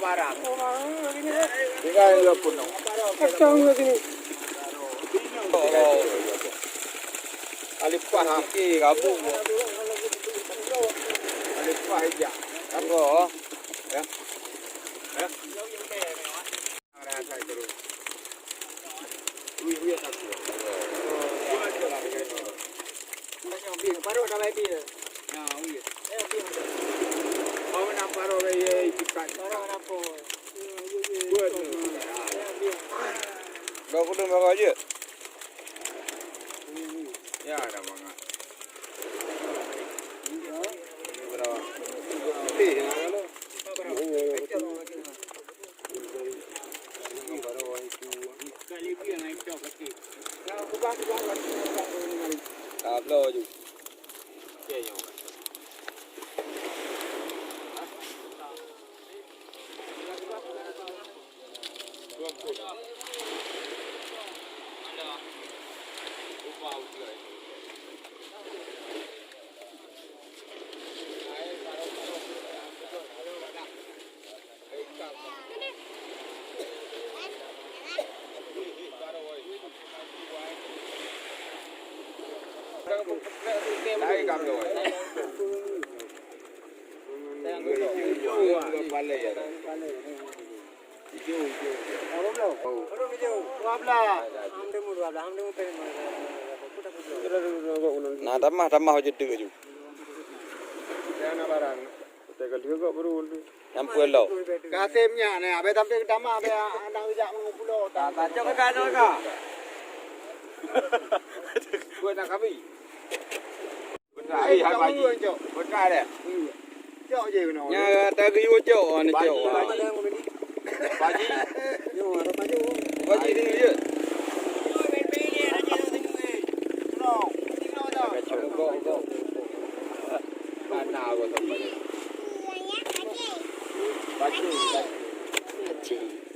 Barang. Tinggal dia pun. Kacau begini. Alif pah ki gabung. Alif pah aja. Kamu ya. Ya. Ada saya terus. Wih tak. Baru dah baik dia. Ya, wih. Kau nak baru bayi ikan. Baru apa? Buat. Kau kudu bawa aja. Ya, ada mana? Berapa? Tih, kalau. Baru itu. Kali dia naik jauh kecil. Nah, kubah. Tak belum je. Okay, yo. Lagi kam tu. Tengok balai ya. Hijau. Nah, tambah aja tu je. Jangan barang. Tegal dia kok baru. Yang pulau. Kasemnya ni, abe tampil tambah abe andang ujak mengupulau. Tak cok ke kanan ke? Buat nak kami. Benar, hai baju. Benar dia. Cok je kena. Ya, tak kena cok ni cok. Baju. Yo, ada baju. Baju ni je. Mana aku tak baju.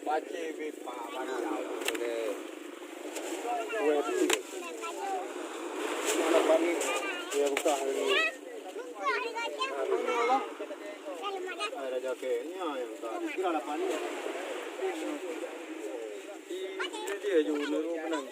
Baju bepa mana boleh. Mana pani? Ya buka hari ni. Ada jaketnya yang tadi. Kira ada pani. Dia je nuru menang.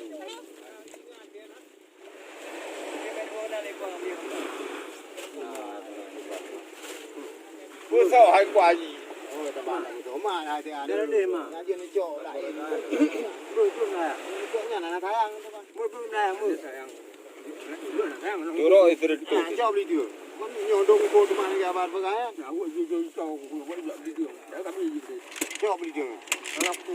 Pusau hai kuaji. Oh, teman lagi tu. Mak ada ada. Dia mak. Dia ni jauh lah. Belum lah. Pokoknya nak sayang tu kan. Belum lah, belum sayang. Turun itu tu. Jauh beli dia. Kau ni nyondong kau tu mana dia abar bergaya? Aku jauh kau buat beli dia. Dah kami. Jauh beli dia. Aku.